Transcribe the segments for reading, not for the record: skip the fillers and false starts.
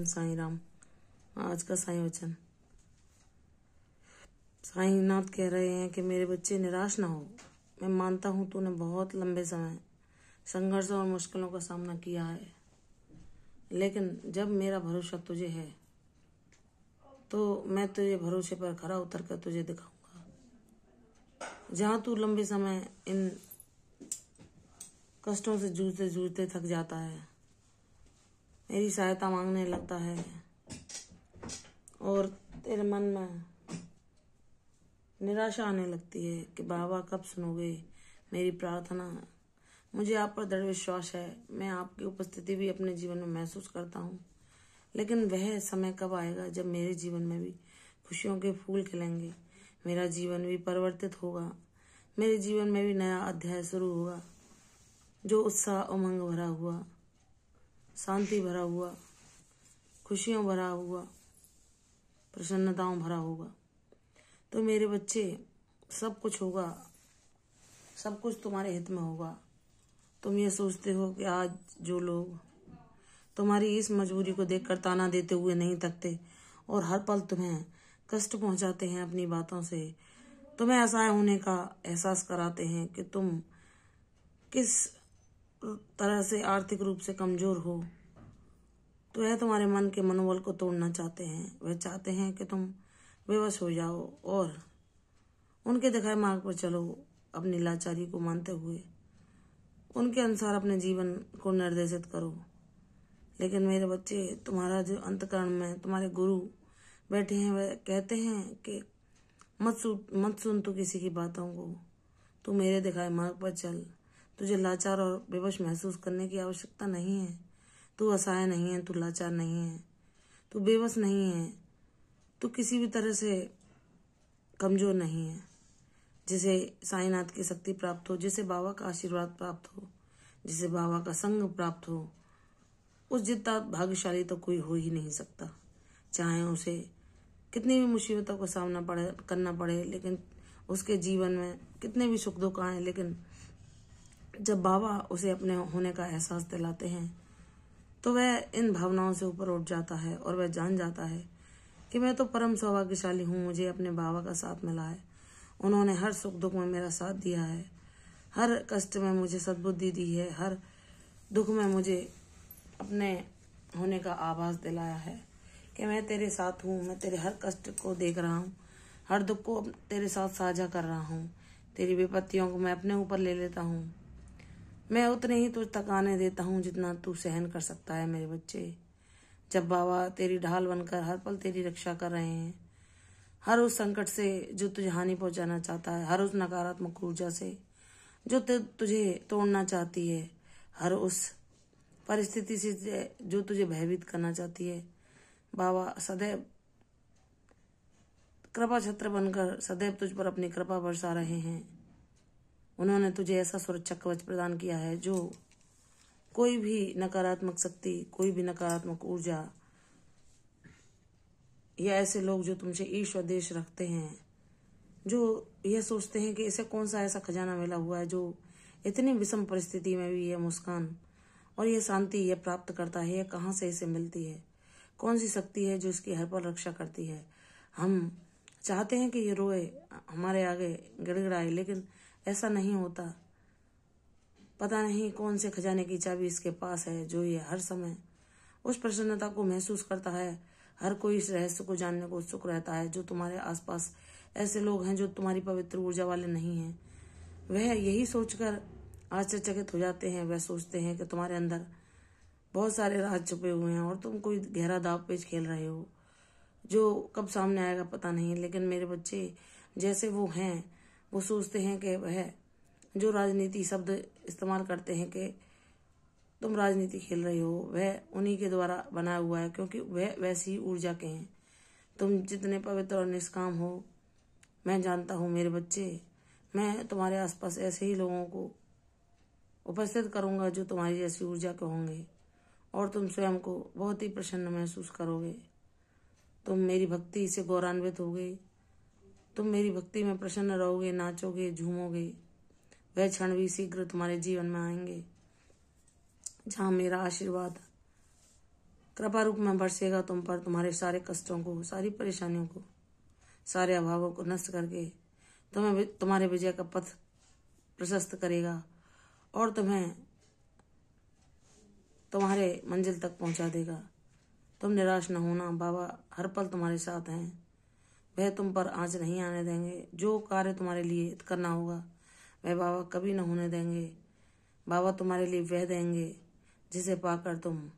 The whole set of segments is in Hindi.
ओम साईं राम। आज का साईं वचन। साईनाथ कह रहे हैं कि मेरे बच्चे निराश ना हो। मैं मानता हूँ तूने बहुत लंबे समय संघर्ष और मुश्किलों का सामना किया है, लेकिन जब मेरा भरोसा तुझे है तो मैं तुझे भरोसे पर खरा उतर कर तुझे दिखाऊंगा। जहाँ तू लंबे समय इन कष्टों से जूझते जूझते थक जाता है, मेरी सहायता मांगने लगता है और तेरे मन में निराशा आने लगती है कि बाबा कब सुनोगे मेरी प्रार्थना। मुझे आप पर दृढ़ विश्वास है। मैं आपकी उपस्थिति भी अपने जीवन में महसूस करता हूँ, लेकिन वह समय कब आएगा जब मेरे जीवन में भी खुशियों के फूल खिलेंगे, मेरा जीवन भी परिवर्तित होगा, मेरे जीवन में भी नया अध्याय शुरू होगा जो उत्साह उमंग भरा हुआ, शांति भरा हुआ, खुशियों भरा हुआ, प्रसन्नताओं भरा होगा। तो मेरे बच्चे, सब कुछ होगा, सब कुछ तुम्हारे हित में होगा। तुम ये सोचते हो कि आज जो लोग तुम्हारी इस मजबूरी को देखकर ताना देते हुए नहीं थकते और हर पल तुम्हें कष्ट पहुंचाते हैं अपनी बातों से, तुम्हें असहाय होने का एहसास कराते हैं कि तुम किस तरह से आर्थिक रूप से कमजोर हो, तो यह तुम्हारे मन के मनोबल को तोड़ना चाहते हैं। वह चाहते हैं कि तुम बेबस हो जाओ और उनके दिखाए मार्ग पर चलो, अपनी लाचारी को मानते हुए उनके अनुसार अपने जीवन को निर्देशित करो। लेकिन मेरे बच्चे, तुम्हारा जो अंतकरण में तुम्हारे गुरु बैठे हैं, वह कहते हैं कि मत सुन तू किसी की बातों को, तू मेरे दिखाए मार्ग पर चल। तुझे लाचार और बेबस महसूस करने की आवश्यकता नहीं है। तू असहाय नहीं है, तू लाचार नहीं है, तू बेबस नहीं है, तू किसी भी तरह से कमजोर नहीं है। जिसे साईनाथ की शक्ति प्राप्त हो, जिसे बाबा का आशीर्वाद प्राप्त हो, जिसे बाबा का संग प्राप्त हो, उस जितना भाग्यशाली तो कोई हो ही नहीं सकता। चाहे उसे कितनी भी मुसीबतों का सामना करना पड़े, लेकिन उसके जीवन में कितने भी सुख दुख आए, लेकिन जब बाबा उसे अपने होने का एहसास दिलाते हैं तो वह इन भावनाओं से ऊपर उठ जाता है और वह जान जाता है कि मैं तो परम सौभाग्यशाली हूँ। मुझे अपने बाबा का साथ मिला है। उन्होंने हर सुख दुख में मेरा साथ दिया है, हर कष्ट में मुझे सद्बुद्धि दी है, हर दुख में मुझे अपने होने का आभास दिलाया है कि मैं तेरे साथ हूँ। मैं तेरे हर कष्ट को देख रहा हूँ, हर दुख को तेरे साथ साझा कर रहा हूँ, तेरी विपत्तियों को मैं अपने ऊपर ले लेता हूँ। मैं उतने ही तुझ तक आने देता हूँ जितना तू सहन कर सकता है। मेरे बच्चे, जब बाबा तेरी ढाल बनकर हर पल तेरी रक्षा कर रहे हैं, हर उस संकट से जो तुझे हानि पहुंचाना चाहता है, हर उस नकारात्मक ऊर्जा से जो तुझे तोड़ना चाहती है, हर उस परिस्थिति से जो तुझे भयभीत करना चाहती है, बाबा सदैव कृपा छत्र बनकर सदैव तुझ पर अपनी कृपा बरसा रहे हैं। उन्होंने तुझे ऐसा सुरक्षा कवच प्रदान किया है जो कोई भी नकारात्मक शक्ति, कोई भी नकारात्मक ऊर्जा या ऐसे लोग जो तुमसे ईर्ष्या द्वेष रखते हैं, जो यह सोचते हैं कि इसे कौन सा ऐसा खजाना मिला हुआ है जो इतनी विषम परिस्थिति में भी यह मुस्कान और यह शांति यह प्राप्त करता है, यह कहाँ से इसे मिलती है, कौन सी शक्ति है जो इसकी हर पल रक्षा करती है। हम चाहते हैं कि ये रोए, हमारे आगे गिड़गिड़ाए, लेकिन ऐसा नहीं होता। पता नहीं कौन से खजाने की चाबी इसके पास है जो ये हर समय उस प्रसन्नता को महसूस करता है। हर कोई इस रहस्य को जानने को उत्सुक रहता है। जो तुम्हारे आसपास ऐसे लोग हैं जो तुम्हारी पवित्र ऊर्जा वाले नहीं हैं, वह यही सोचकर आश्चर्यचकित हो जाते हैं। वह सोचते हैं कि तुम्हारे अंदर बहुत सारे राज छुपे हुए हैं और तुम कोई गहरा दाव पेच खेल रहे हो जो कब सामने आएगा पता नहीं। लेकिन मेरे बच्चे, जैसे वो हैं, वो सोचते हैं कि वह जो राजनीति शब्द इस्तेमाल करते हैं कि तुम राजनीति खेल रहे हो, वह उन्हीं के द्वारा बना हुआ है, क्योंकि वह वैसी ऊर्जा के हैं। तुम जितने पवित्र और निष्काम हो, मैं जानता हूँ मेरे बच्चे। मैं तुम्हारे आसपास ऐसे ही लोगों को उपस्थित करूंगा जो तुम्हारी जैसी ऊर्जा के होंगे और तुम स्वयं को बहुत ही प्रसन्न महसूस करोगे। तुम मेरी भक्ति से गौरवान्वित होगे, तुम मेरी भक्ति में प्रसन्न रहोगे, नाचोगे, झूमोगे। वह क्षण भी शीघ्र तुम्हारे जीवन में आएंगे जहाँ मेरा आशीर्वाद कृपा रूप में बरसेगा तुम पर, तुम्हारे सारे कष्टों को, सारी परेशानियों को, सारे अभावों को नष्ट करके तुम्हें तुम्हारे विजय का पथ प्रशस्त करेगा और तुम्हें तुम्हारे मंजिल तक पहुंचा देगा। तुम निराश न होना, बाबा हर पल तुम्हारे साथ हैं। वह तुम पर आँच नहीं आने देंगे। जो कार्य तुम्हारे लिए करना होगा वह बाबा कभी न होने देंगे। बाबा तुम्हारे लिए वह देंगे जिसे पाकर तुम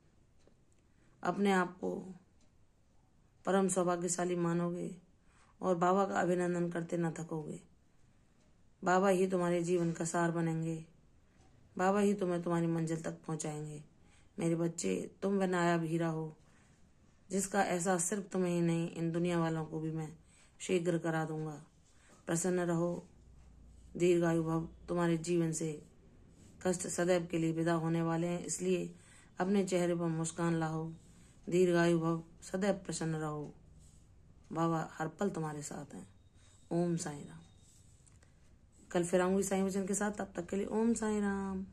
अपने आप को परम सौभाग्यशाली मानोगे और बाबा का अभिनंदन करते न थकोगे। बाबा ही तुम्हारे जीवन का सार बनेंगे। बाबा ही तुम्हें तुम्हारी मंजिल तक पहुंचाएंगे। मेरे बच्चे, तुम वह नायाब हीरा हो जिसका एहसास सिर्फ तुम्हें ही नहीं, इन दुनिया वालों को भी मैं शीघ्र करा दूंगा। प्रसन्न रहो, दीर्घायु भव। तुम्हारे जीवन से कष्ट सदैव के लिए विदा होने वाले हैं, इसलिए अपने चेहरे पर मुस्कान लाओ। दीर्घायु भव, सदैव प्रसन्न रहो। बाबा हर पल तुम्हारे साथ हैं। ओम साईं राम। कल फिर आऊंगी साईं वचन के साथ, तब तक के लिए ओम साईं राम।